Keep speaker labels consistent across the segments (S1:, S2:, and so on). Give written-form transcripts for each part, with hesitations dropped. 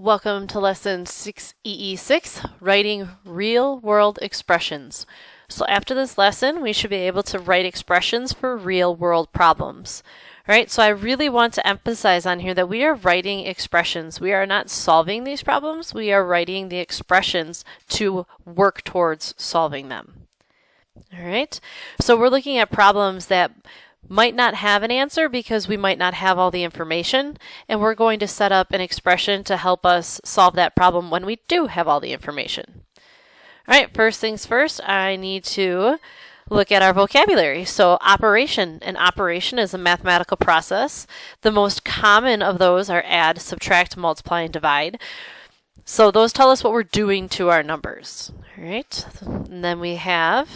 S1: Welcome to Lesson 6EE6, Writing Real-World Expressions. So after this lesson, we should be able to write expressions for real-world problems. All right, so I really want to emphasize on here that we are writing expressions. We are not solving these problems. We are writing the expressions to work towards solving them. All right, so we're looking at problems that might not have an answer because we might not have all the information, and we're going to set up an expression to help us solve that problem when we do have all the information. All right, first things first, I need to look at our vocabulary. So operation. An operation is a mathematical process. The most common of those are add, subtract, multiply, and divide. So those tell us what we're doing to our numbers. All right, and then we have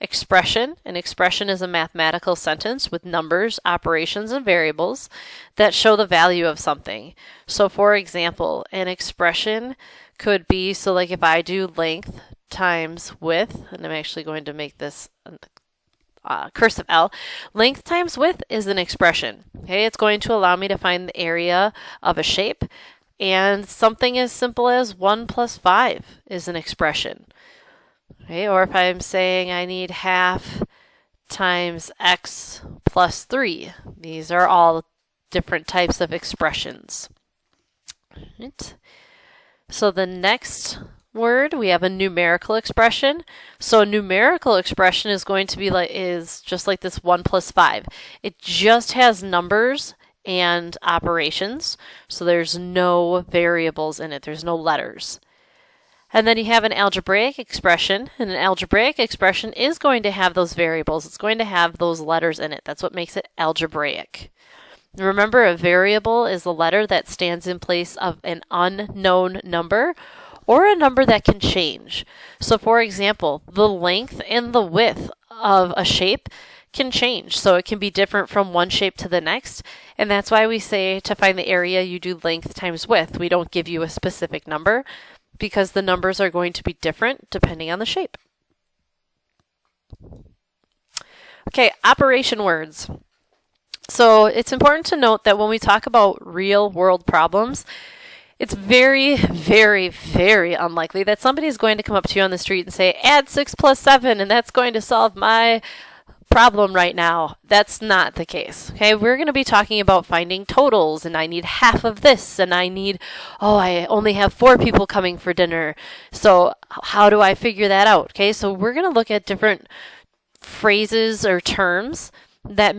S1: expression. An expression is a mathematical sentence with numbers, operations, and variables that show the value of something. So for example, an expression could be, so like if I do length times width, and I'm actually going to make this cursive L, length times width is an expression. Okay, it's going to allow me to find the area of a shape, and something as simple as 1 plus 5 is an expression. Okay, or if I'm saying I need half times x plus 3, these are all different types of expressions. Right. So the next word, we have a numerical expression. So a numerical expression is going to be just like this 1 plus 5. It just has numbers and operations, so there's no variables in it. There's no letters. And then you have an algebraic expression, and an algebraic expression is going to have those variables. It's going to have those letters in it. That's what makes it algebraic. Remember, a variable is a letter that stands in place of an unknown number or a number that can change. So for example, the length and the width of a shape can change. So it can be different from one shape to the next. And that's why we say to find the area, you do length times width. We don't give you a specific number, because the numbers are going to be different depending on the shape. Okay, operation words. So it's important to note that when we talk about real world problems, it's very, very, very unlikely that somebody is going to come up to you on the street and say, add 6 plus 7, and that's going to solve my problem right now. That's not the case. Okay, we're going to be talking about finding totals, and I need half of this, and I only have 4 people coming for dinner. So how do I figure that out? Okay, so we're going to look at different phrases or terms that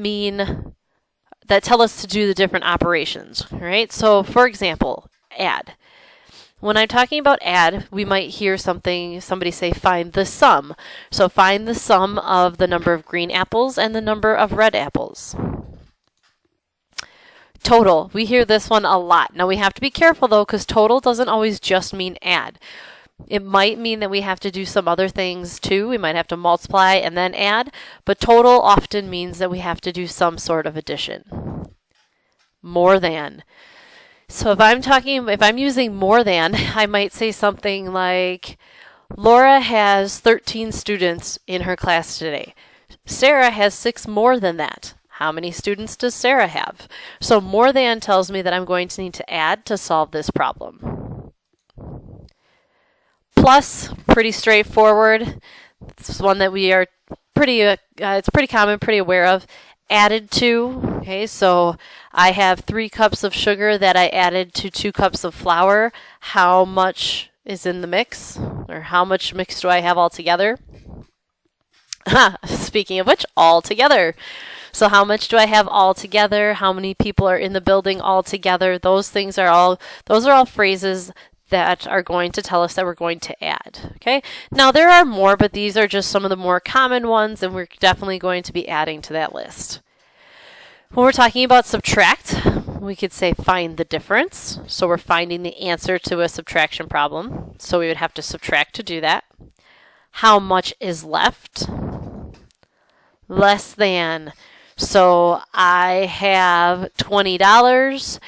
S1: tell us to do the different operations. All right, so for example, add. When I'm talking about add, we might hear somebody say find the sum. So find the sum of the number of green apples and the number of red apples. Total, we hear this one a lot. Now we have to be careful though, because total doesn't always just mean add. It might mean that we have to do some other things too. We might have to multiply and then add, but total often means that we have to do some sort of addition. More than. So if I'm using more than, I might say something like, Laura has 13 students in her class today. Sarah has 6 more than that. How many students does Sarah have? So more than tells me that I'm going to need to add to solve this problem. Plus, pretty straightforward. It's one that we are it's pretty common, pretty aware of. Added to, okay, so I have 3 cups of sugar that I added to 2 cups of flour. How much is in the mix? Or how much mix do I have altogether? Speaking of which, all together. So how much do I have all together? How many people are in the building all together? Those are all phrases that are going to tell us that we're going to add. Okay. Now there are more, but these are just some of the more common ones, and we're definitely going to be adding to that list. When we're talking about subtract, we could say find the difference. So we're finding the answer to a subtraction problem. So we would have to subtract to do that. How much is left? Less than. So I have $20.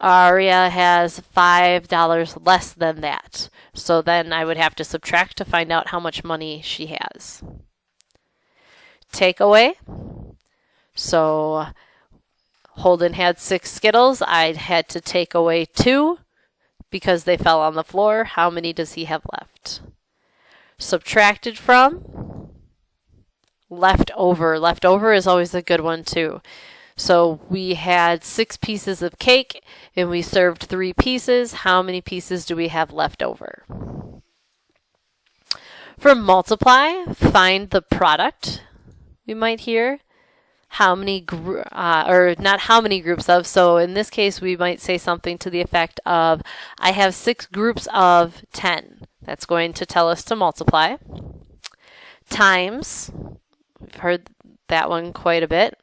S1: Aria has $5 less than that. So then I would have to subtract to find out how much money she has. Takeaway. So Holden had 6 Skittles. I had to take away 2 because they fell on the floor. How many does he have left? Subtracted from, left over. Left over is always a good one too. So we had 6 pieces of cake and we served 3 pieces. How many pieces do we have left over? For multiply, find the product. We might hear how many, or not how many groups of. So in this case, we might say something to the effect of, I have 6 groups of 10. That's going to tell us to multiply. Times, we've heard that one quite a bit.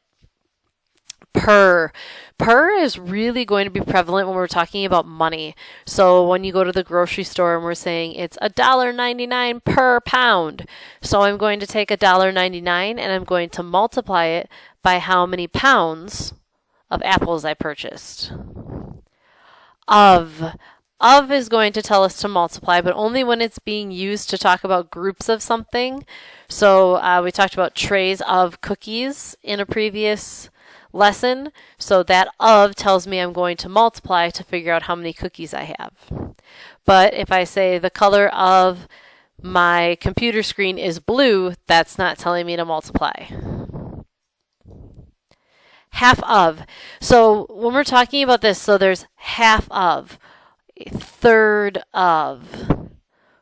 S1: Per. Per is really going to be prevalent when we're talking about money. So when you go to the grocery store and we're saying it's $1.99 per pound. So I'm going to take $1.99 and I'm going to multiply it by how many pounds of apples I purchased. Of is going to tell us to multiply, but only when it's being used to talk about groups of something. So we talked about trays of cookies in a previous lesson. So that of tells me I'm going to multiply to figure out how many cookies I have. But if I say the color of my computer screen is blue, that's not telling me to multiply. Half of. So when we're talking about this, so there's half of, a third of,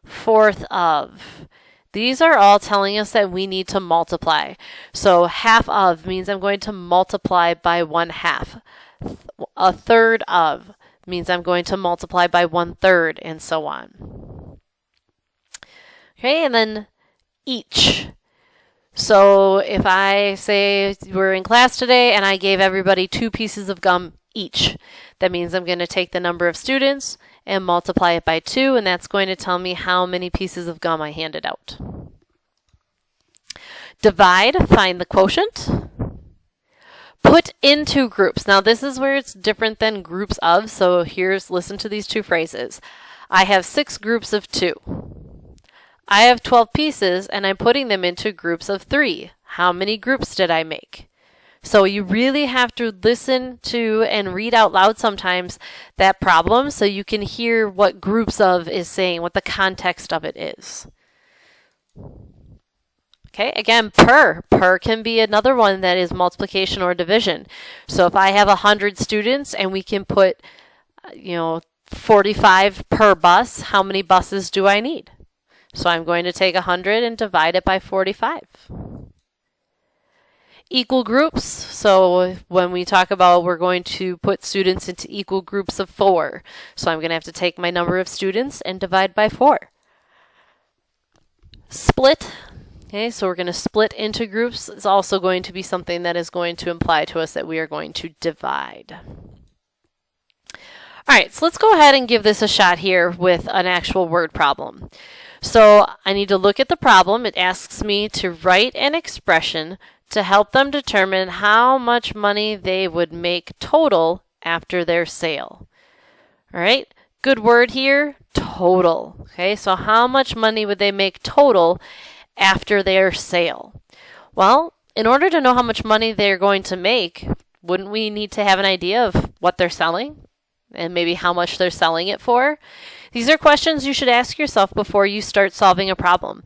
S1: fourth of. These are all telling us that we need to multiply. So half of means I'm going to multiply by 1/2. A third of means I'm going to multiply by 1/3, and so on. Okay, and then each. So if I say we're in class today and I gave everybody 2 pieces of gum each, that means I'm going to take the number of students and multiply it by 2, and that's going to tell me how many pieces of gum I handed out. Divide, find the quotient. Put into groups. Now this is where it's different than groups of, so listen to these 2 phrases. I have 6 groups of 2. I have 12 pieces and I'm putting them into groups of 3. How many groups did I make? So you really have to listen to and read out loud sometimes that problem so you can hear what groups of is saying, what the context of it is. Okay, again, per. Per can be another one that is multiplication or division. So if I have 100 students and we can put, 45 per bus, how many buses do I need? So I'm going to take 100 and divide it by 45. Equal groups. So when we talk about we're going to put students into equal groups of 4. So I'm going to have to take my number of students and divide by 4. Split. Okay, so we're going to split into groups. It's also going to be something that is going to imply to us that we are going to divide. All right, so let's go ahead and give this a shot here with an actual word problem. So I need to look at the problem. It asks me to write an expression to help them determine how much money they would make total after their sale. All right, good word here, total. Okay, so how much money would they make total after their sale? Well, in order to know how much money they're going to make, wouldn't we need to have an idea of what they're selling and maybe how much they're selling it for? These are questions you should ask yourself before you start solving a problem.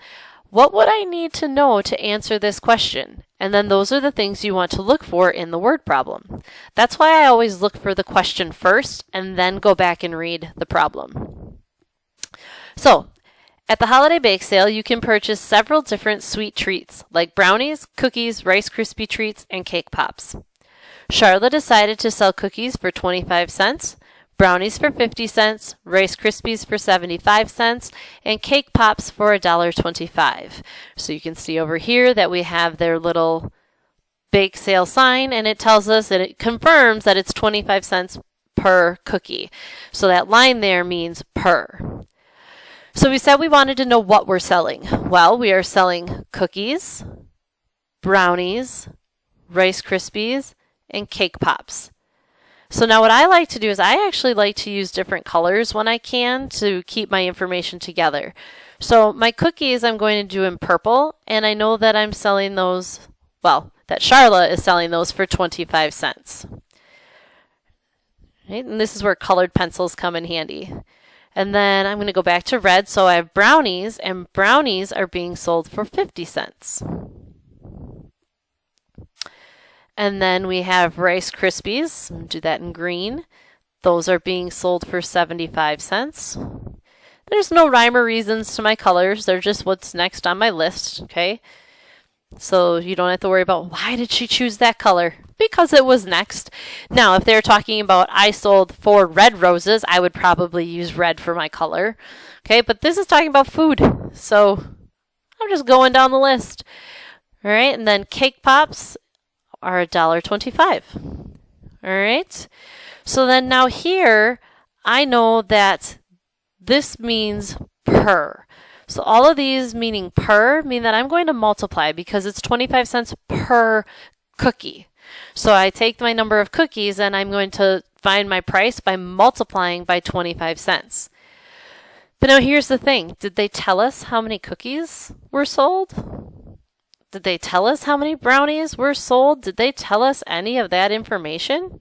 S1: What would I need to know to answer this question? And then those are the things you want to look for in the word problem. That's why I always look for the question first and then go back and read the problem. So, at the holiday bake sale, you can purchase several different sweet treats like brownies, cookies, Rice Krispie treats, and cake pops. Charlotte decided to sell cookies for 25 cents, brownies for 50 cents, Rice Krispies for 75 cents, and cake pops for $1.25. So you can see over here that we have their little bake sale sign, and it tells us that it confirms that it's 25 cents per cookie. So that line there means per. So we said we wanted to know what we're selling. Well, we are selling cookies, brownies, Rice Krispies, and cake pops. So now what I like to do is I actually like to use different colors when I can to keep my information together. So my cookies I'm going to do in purple, and I know that I'm selling those, that Charlotte is selling those for 25 cents. Right? And this is where colored pencils come in handy. And then I'm going to go back to red. So I have brownies, and brownies are being sold for 50 cents. And then we have Rice Krispies. Do that in green. Those are being sold for 75 cents. There's no rhyme or reasons to my colors. They're just what's next on my list, okay? So you don't have to worry about why did she choose that color? Because it was next. Now, if they're talking about I sold 4 red roses, I would probably use red for my color. Okay, but this is talking about food. So I'm just going down the list. All right, and then cake pops are $1.25. All right. So then now here, I know that this means per. So all of these meaning per mean that I'm going to multiply because it's 25 cents per cookie. So I take my number of cookies and I'm going to find my price by multiplying by 25 cents. But now here's the thing. Did they tell us how many cookies were sold? Did they tell us how many brownies were sold? Did they tell us any of that information?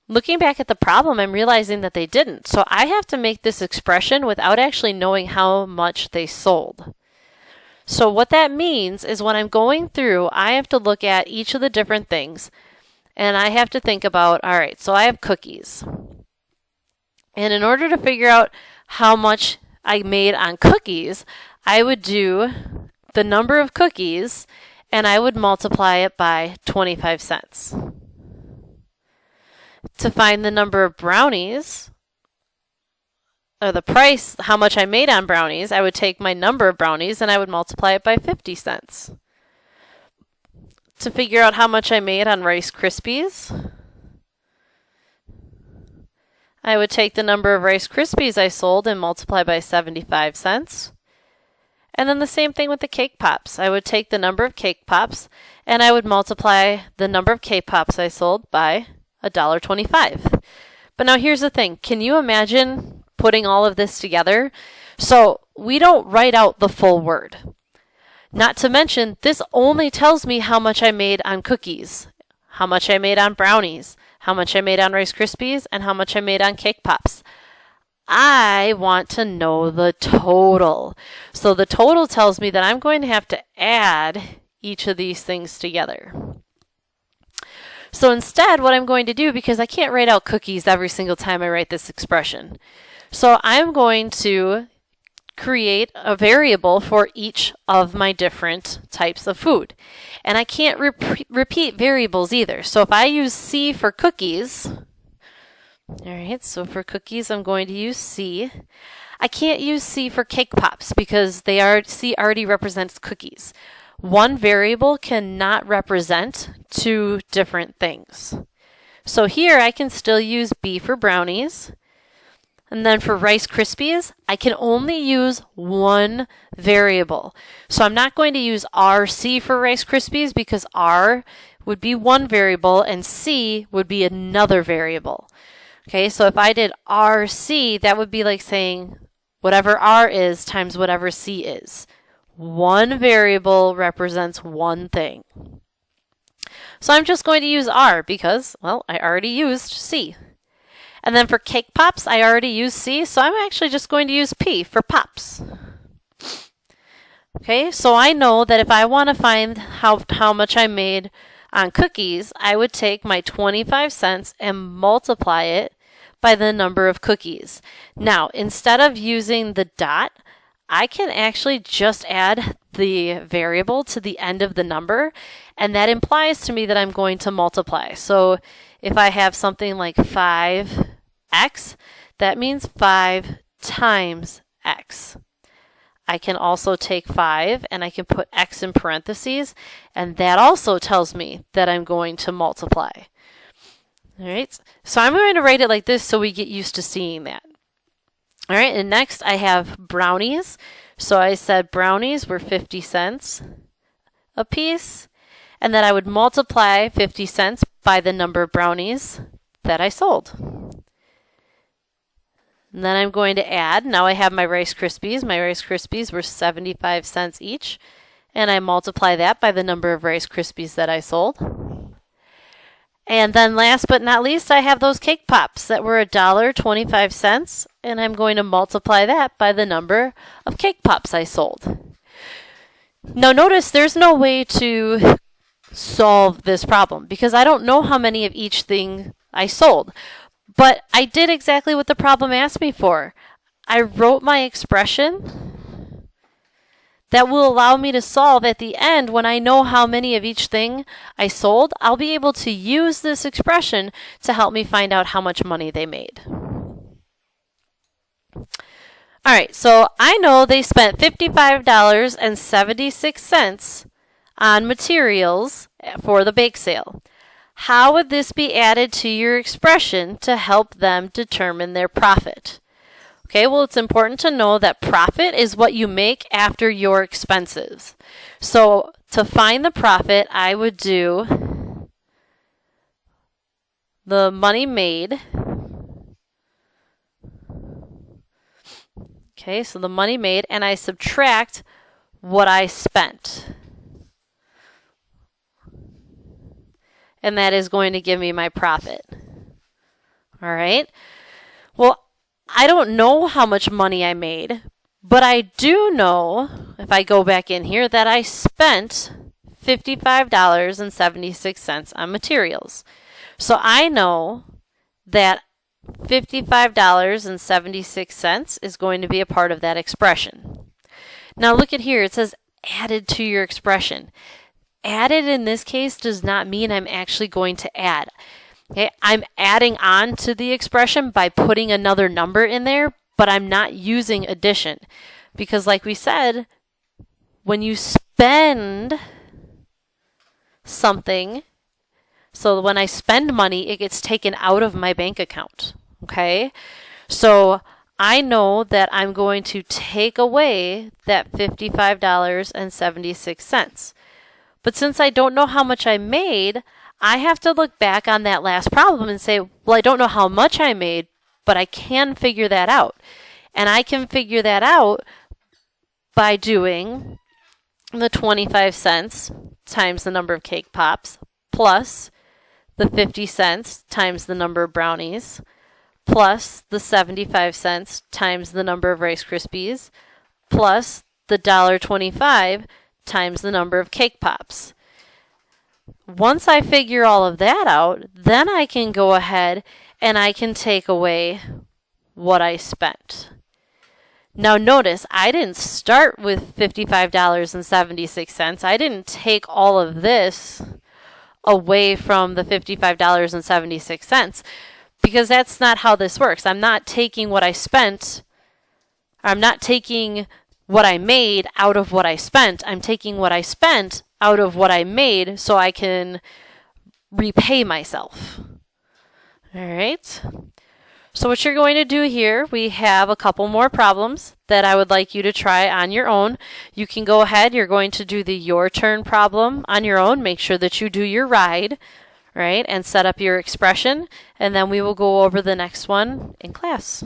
S1: Looking back at the problem, I'm realizing that they didn't. So I have to make this expression without actually knowing how much they sold. So what that means is when I'm going through, I have to look at each of the different things. And I have to think about, all right, so I have cookies. And in order to figure out how much I made on cookies, I would do the number of cookies and I would multiply it by 25 cents. To find the number of brownies, or the price, how much I made on brownies, I would take my number of brownies and I would multiply it by 50 cents. To figure out how much I made on Rice Krispies, I would take the number of Rice Krispies I sold and multiply by 75 cents. And then the same thing with the cake pops. I would take the number of cake pops and I would multiply the number of cake pops I sold by $1.25. But now here's the thing. Can you imagine putting all of this together? So we don't write out the full word. Not to mention, this only tells me how much I made on cookies, how much I made on brownies, how much I made on Rice Krispies, and how much I made on cake pops. I want to know the total. So the total tells me that I'm going to have to add each of these things together. So instead, what I'm going to do, because I can't write out cookies every single time I write this expression, so I'm going to create a variable for each of my different types of food. And I can't repeat variables either. So if I use C for cookies, all right, so for cookies, I'm going to use C. I can't use C for cake pops because C already represents cookies. One variable cannot represent 2 different things. So here I can still use B for brownies. And then for Rice Krispies, I can only use one variable. So I'm not going to use RC for Rice Krispies because R would be one variable and C would be another variable. Okay, so if I did RC, that would be like saying whatever R is times whatever C is. One variable represents one thing. So I'm just going to use R because, well, I already used C. And then for cake pops, I already used C, so I'm actually just going to use P for pops. Okay, so I know that if I want to find how much I made on cookies, I would take my 25 cents and multiply it by the number of cookies. Now, instead of using the dot, I can actually just add the variable to the end of the number, and that implies to me that I'm going to multiply. So if I have something like 5x, that means 5 times x. I can also take 5 and I can put x in parentheses, and that also tells me that I'm going to multiply. All right, so I'm going to write it like this so we get used to seeing that. All right, and next I have brownies. So I said brownies were 50 cents a piece, and then I would multiply 50 cents by the number of brownies that I sold. And then I'm going to add, now I have my Rice Krispies. My Rice Krispies were 75 cents each, and I multiply that by the number of Rice Krispies that I sold. And then last but not least, I have those cake pops that were $1.25, and I'm going to multiply that by the number of cake pops I sold. Now notice there's no way to solve this problem because I don't know how many of each thing I sold. But I did exactly what the problem asked me for. I wrote my expression that will allow me to solve at the end. When I know how many of each thing I sold, I'll be able to use this expression to help me find out how much money they made. All right, so I know they spent $55.76 on materials for the bake sale. How would this be added to your expression to help them determine their profit? Okay, well, it's important to know that profit is what you make after your expenses. So to find the profit, I would do the money made. Okay, so the money made, and I subtract what I spent. And that is going to give me my profit. All right. Well, I don't know how much money I made, but I do know, if I go back in here, that I spent $55.76 on materials. So I know that $55.76 is going to be a part of that expression. Now look at here. It says added to your expression. Added in this case does not mean I'm actually going to add. Okay, I'm adding on to the expression by putting another number in there, but I'm not using addition. Because like we said, when you spend something, so when I spend money, it gets taken out of my bank account. Okay, so I know that I'm going to take away that $55.76. But since I don't know how much I made, I have to look back on that last problem and say, well, I don't know how much I made, but I can figure that out. And I can figure that out by doing the 25 cents times the number of cake pops plus the 50 cents times the number of brownies plus the 75 cents times the number of Rice Krispies plus the $1.25 times the number of cake pops. Once I figure all of that out, then I can go ahead and I can take away what I spent. Now notice, I didn't start with $55.76. I didn't take all of this away from the $55.76 because that's not how this works. I'm not taking what I spent. I'm not taking what I made out of what I spent. I'm taking what I spent out of what I made so I can repay myself. All right. So what you're going to do here, we have a couple more problems that I would like you to try on your own. You can go ahead, you're going to do the your turn problem on your own. Make sure that you do your ride, right, and set up your expression, and then we will go over the next one in class.